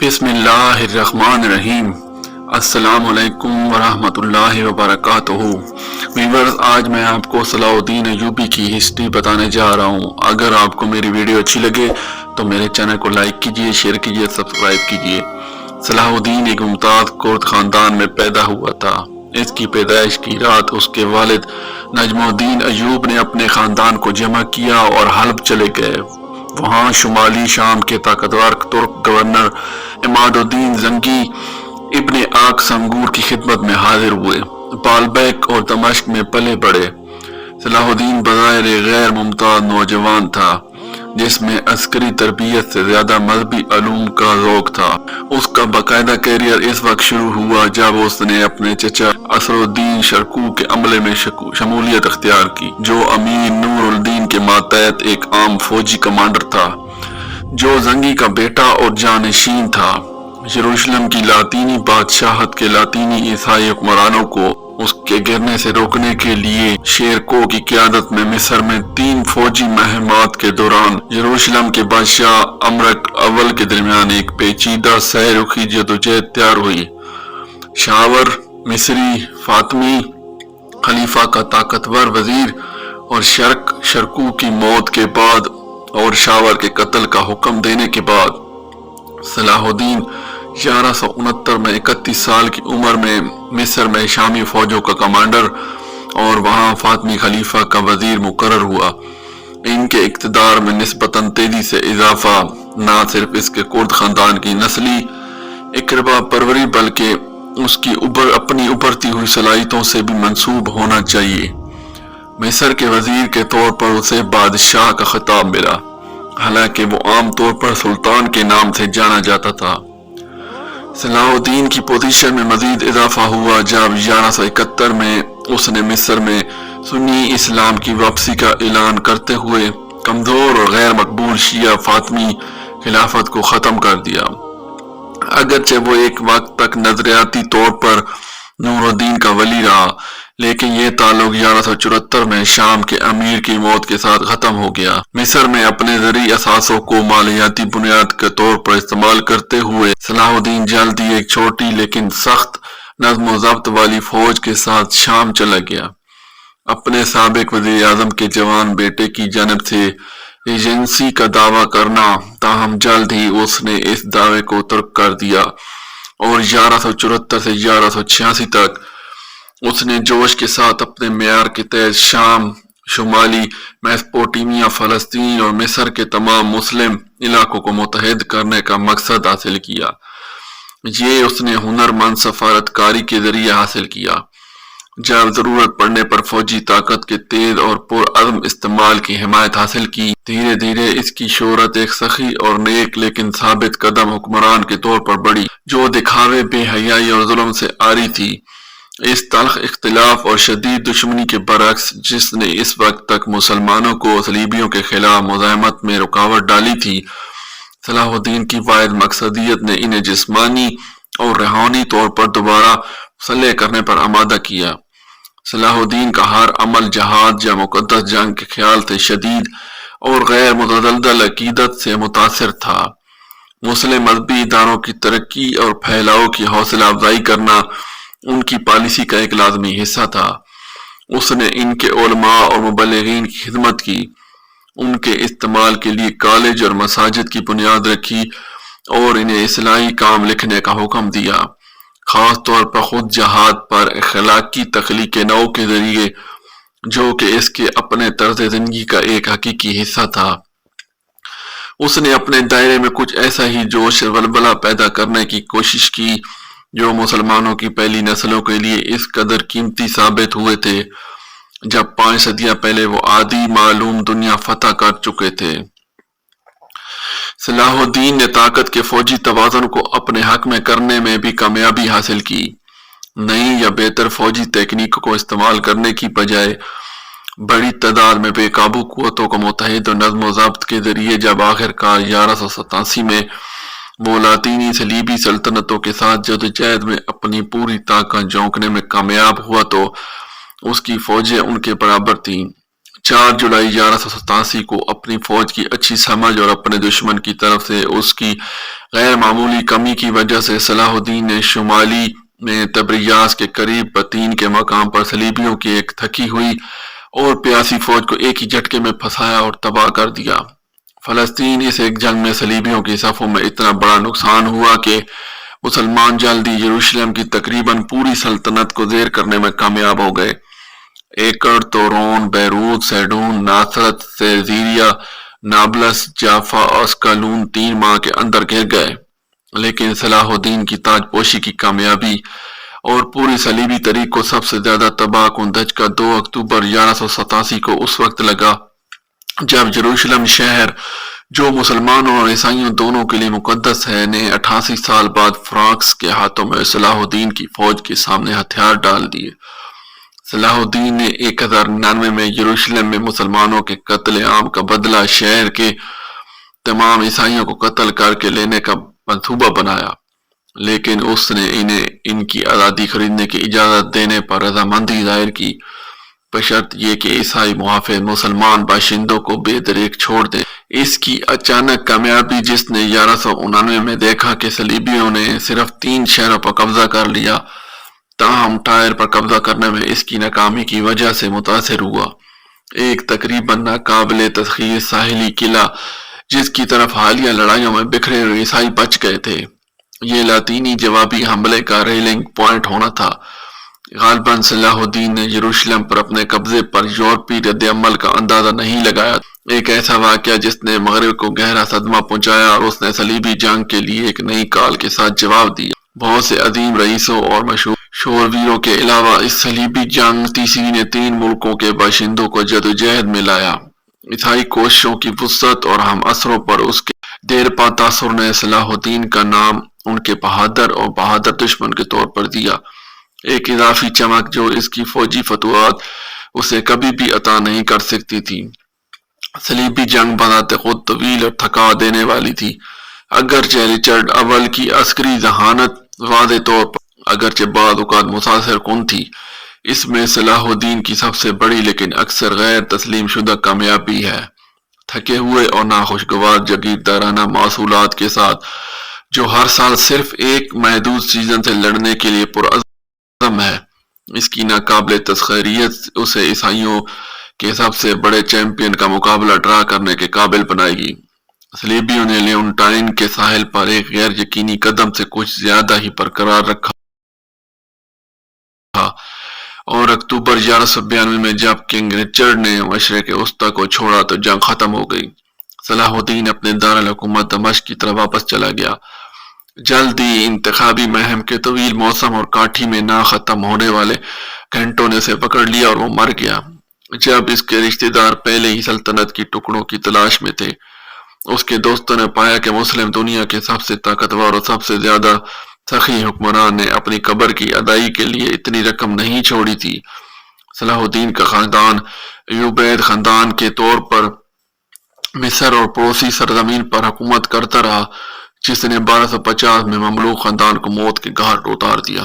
بسم اللہ الرحمن الرحیم۔ السلام علیکم ورحمۃ اللہ وبرکاتہ۔ ویورز، آج میں آپ کو صلاح الدین ایوبی کی ہسٹری بتانے جا رہا ہوں۔ اگر آپ کو میری ویڈیو اچھی لگے تو میرے چینل کو لائک کیجئے، شیئر کیجئے، سبسکرائب کیجئے۔ صلاح الدین ایک ممتاز کرد خاندان میں پیدا ہوا تھا۔ اس کی پیدائش کی رات اس کے والد نجم الدین ایوب نے اپنے خاندان کو جمع کیا اور حلب چلے گئے۔ وہاں شمالی شام کے طاقتور ترک گورنر عماد الدین زنگی ابن آق سنگور کی خدمت میں حاضر ہوئے۔ بالبیک اور دمشق میں پلے بڑھے، صلاح الدین بظاہر غیر ممتاز نوجوان تھا جس میں عسکری تربیت سے زیادہ مذہبی علوم کا ذوق تھا۔ اس کا باقاعدہ کیریئر اس وقت شروع ہوا جب اس نے اپنے چچا اسر الدین شرقو کے عملے میں شمولیت اختیار کی، جو امیر نور الدین کے ماتحت ایک عام فوجی کمانڈر تھا، جو زنگی کا بیٹا اور جانشین تھا۔ یروشلم کی لاطینی بادشاہت کے لاطینی عیسائی حکمرانوں کو اس کے گرنے سے روکنے کے لیے شیرکو کی قیادت میں مصر میں 3 فوجی مہمات کے دوران یروشلم کے بادشاہ امرک اول کے درمیان ایک پیچیدہ سہ رخی جدوجہد تیار ہوئی۔ شاور مصری فاطمی خلیفہ کا طاقتور وزیر اور شرقو کی موت کے بعد اور شاور کے قتل کا حکم دینے کے بعد صلاح الدین 1169 میں 31 سال کی عمر میں مصر میں شامی فوجوں کا کمانڈر اور وہاں فاطمی خلیفہ کا وزیر مقرر ہوا۔ ان کے اقتدار میں نسبتاً تیزی سے اضافہ نہ صرف اس کے کرد خاندان کی نسلی اقربا پروری بلکہ اس کی اپنی ابھرتی ہوئی صلاحیتوں سے بھی منسوب ہونا چاہیے۔ مصر کے وزیر کے طور پر اسے بادشاہ کا خطاب ملا، حالانکہ وہ عام طور پر سلطان کے نام سے جانا جاتا تھا۔ صلاح الدین کی پوزیشن میں مزید اضافہ ہوا جب 1171 میں اس نے مصر میں سنی اسلام کی واپسی کا اعلان کرتے ہوئے کمزور اور غیر مقبول شیعہ فاطمی خلافت کو ختم کر دیا۔ اگرچہ وہ ایک وقت تک نظریاتی طور پر نور الدین کا ولی رہا، لیکن یہ تعلق 1174 میں شام کے امیر کی موت کے ساتھ ختم ہو گیا۔ مصر میں اپنے زرعی اثاثوں کو مالیاتی بنیاد کے طور پر استعمال کرتے ہوئے صلاح الدین جلد ہی ایک چھوٹی لیکن سخت نظم و ضبط والی فوج کے ساتھ شام چلا گیا۔ اپنے سابق وزیر اعظم کے جوان بیٹے کی جانب سے ریجنسی کا دعویٰ کرنا، تاہم جلد ہی اس نے اس دعوے کو ترک کر دیا اور 1174 سے 1186 تک اس نے جوش کے ساتھ اپنے معیار کے تحت شام، شمالی میسوپوٹیمیا، فلسطین اور مصر کے تمام مسلم علاقوں کو متحد کرنے کا مقصد حاصل کیا۔ یہ اس نے ہنرمند سفارتکاری کے ذریعے حاصل کیا۔ جب ضرورت پڑنے پر فوجی طاقت کے تیز اور پرعزم استعمال کی حمایت حاصل کی، دھیرے دھیرے اس کی شہرت ایک سخی اور نیک لیکن ثابت قدم حکمران کے طور پر بڑھی، جو دکھاوے، بے حیائی اور ظلم سے عاری تھی۔ اس تلخ اختلاف اور شدید دشمنی کے برعکس، جس نے اس وقت تک مسلمانوں کو صلیبیوں کے خلاف مزاحمت میں رکاوٹ ڈالی تھی، صلاح الدین کی واحد مقصدیت نے انہیں جسمانی اور روحانی طور پر دوبارہ مسلح کرنے پر آمادہ کیا۔ صلاح الدین کا ہر عمل جہاد یا مقدس جنگ کے خیال سے شدید اور غیر متزلزل عقیدت سے متاثر تھا۔ مسلم مذہبی اداروں کی ترقی اور پھیلاؤ کی حوصلہ افزائی کرنا ان کی پالیسی کا ایک لازمی حصہ تھا۔ اس نے ان کے علماء اور مبلغین کی خدمت کی، ان کے استعمال کے لیے کالج اور مساجد کی بنیاد رکھی اور انہیں اصلاحی کام لکھنے کا حکم دیا، خاص طور پر خود جہاد پر اخلاقی تخلیق نو کے ذریعے، جو کہ اس کے اپنے طرز زندگی کا ایک حقیقی حصہ تھا۔ اس نے اپنے دائرے میں کچھ ایسا ہی جوش اور ولولہ پیدا کرنے کی کوشش کی جو مسلمانوں کی پہلی نسلوں کے لیے اس قدر قیمتی ثابت ہوئے تھے جب 5 صدیاں پہلے وہ عادی معلوم دنیا فتح کر چکے تھے۔ صلاح الدین نے طاقت کے فوجی توازن کو اپنے حق میں کرنے میں بھی کامیابی حاصل کی۔ نئی یا بہتر فوجی تکنیکوں کو استعمال کرنے کی بجائے بڑی تعداد میں بے قابو قوتوں کو متحد اور نظم و ضبط کے ذریعے جب آخر کار 1187 میں وہ لاطینی صلیبی سلطنتوں کے ساتھ جدوجہد میں اپنی پوری طاقت جھونکنے میں کامیاب ہوا تو اس کی فوجیں ان کے برابر تھیں۔ 4 جولائی 1187 کو اپنی فوج کی اچھی سمجھ اور اپنے دشمن کی طرف سے اس کی غیر معمولی کمی کی وجہ سے صلاح الدین نے شمالی میں تبریز کے قریب بتین کے مقام پر صلیبیوں کی ایک تھکی ہوئی اور پیاسی فوج کو ایک ہی جھٹکے میں پھنسایا اور تباہ کر دیا۔ فلسطین اس ایک جنگ میں صلیبیوں کی صفوں میں اتنا بڑا نقصان ہوا کہ مسلمان جلدی یروشلم کی تقریباً پوری سلطنت کو زیر کرنے میں کامیاب ہو گئے۔ ایکڑ، تورون، بیروت، سیڈون، ناصرت، سیزیریا، نابلس، جافا اور اسکالون 3 ماہ کے اندر گر گئے، لیکن صلاح الدین کی تاج پوشی کی کامیابی اور پوری صلیبی تحریک کو سب سے زیادہ تباہ کن دھچکا 2 اکتوبر 1187 کو اس وقت لگا جب یروشلم شہر جو مسلمانوں اور عیسائیوں دونوں کے لیے مقدس ہے نے 88 سال بعد فرانکس کے ہاتھوں میں صلاح الدین کی فوج کے سامنے ہتھیار ڈال دیے۔ صلاح الدین نے 1099 میں یروشلم میں مسلمانوں کے قتل عام کا بدلہ شہر کے تمام عیسائیوں کو قتل کر کے لینے کا منصوبہ بنایا، لیکن اس نے انہیں ان کی آزادی خریدنے کی اجازت دینے پر رضامندی ظاہر کی، بشرط یہ کہ عیسائی محافظ مسلمان باشندوں کو بے دریغ چھوڑ دیں۔ اس کی اچانک کامیابی جس نے 1199 میں دیکھا کہ صلیبیوں نے صرف 3 شہروں پر قبضہ کر لیا، تاہم ٹائر پر قبضہ کرنے میں اس کی ناکامی کی وجہ سے متاثر ہوا۔ ایک تقریباً ناقابل تسخیر ساحلی قلعہ جس کی طرف حالیہ لڑائیوں میں بکھرے ہوئے عیسائی بچ گئے تھے، یہ لاطینی جوابی حملے کا ریلنگ پوائنٹ ہونا تھا۔ غالباً صلاح الدین نے یروشلم پر اپنے قبضے پر یورپی رد عمل کا اندازہ نہیں لگایا، ایک ایسا واقعہ جس نے مغرب کو گہرا صدمہ پہنچایا اور اس نے صلیبی جنگ کے لیے ایک نئی کال کے ساتھ جواب دیا۔ بہت سے عظیم رئیسوں اور مشہور شورویروں کے علاوہ اس صلیبی جنگ تیسری نے 3 ملکوں کے باشندوں کو جدوجہد میں لایا۔ عیسائی کوششوں کی وسعت اور ہم اثروں پر اس کے دیرپا تاثر نے صلاح الدین کا نام ان کے بہادر اور بہادر دشمن کے طور پر دیا، ایک اضافی چمک جو اس کی فوجی فتوحات اسے کبھی بھی عطا نہیں کر سکتی تھی۔ صلیبی جنگ بذات خود طویل اور تھکا دینے والی تھی، اگرچہ رچرڈ اول کی عسکری ذہانت واضح طور پر اگرچہ بعض اوقات متاثر کن تھی، اس میں صلاح الدین کی سب سے بڑی لیکن اکثر غیر تسلیم شدہ کامیابی ہے۔ تھکے ہوئے اور ناخوشگوار جاگیردارانہ محصولات کے ساتھ جو ہر سال صرف ایک محدود سیزن سے لڑنے کے لیے پرعزم ہے، اس کی ناقابل تسخیریت اسے عیسائیوں کے سب سے بڑے چیمپئن کا مقابلہ ڈرا کرنے کے قابل بنائے گی۔ صلیبیوں نے لیونٹائن کے ساحل پر ایک غیر یقینی قدم سے کچھ زیادہ ہی برقرار رکھا اور اکتوبر 1192 میں جب کنگ رچرڈ نے مشرق وسطی کو چھوڑا تو جنگ ختم ہو گئی۔ صلاح الدین اپنے دارالحکومت دمشق کی طرف واپس چلا گیا۔ جلد ہی انتخابی مہم کے طویل موسم اور کاٹھی میں نہ ختم ہونے والے گھنٹوں نے اسے پکڑ لیا اور وہ مر گیا۔ جب اس کے رشتہ دار پہلے ہی سلطنت کی ٹکڑوں کی تلاش میں تھے، اس کے دوستوں نے پایا کہ مسلم دنیا کے سب سے طاقتور اور سب سے زیادہ سخی حکمران نے اپنی قبر کی ادائی کے لیے اتنی رقم نہیں چھوڑی تھی۔ صلاح الدین کا خاندان ایوبید خاندان کے طور پر مصر اور پڑوسی سرزمین پر حکومت کرتا رہا، جس نے 1250 میں مملوک خاندان کو موت کے گھاٹ اتار دیا۔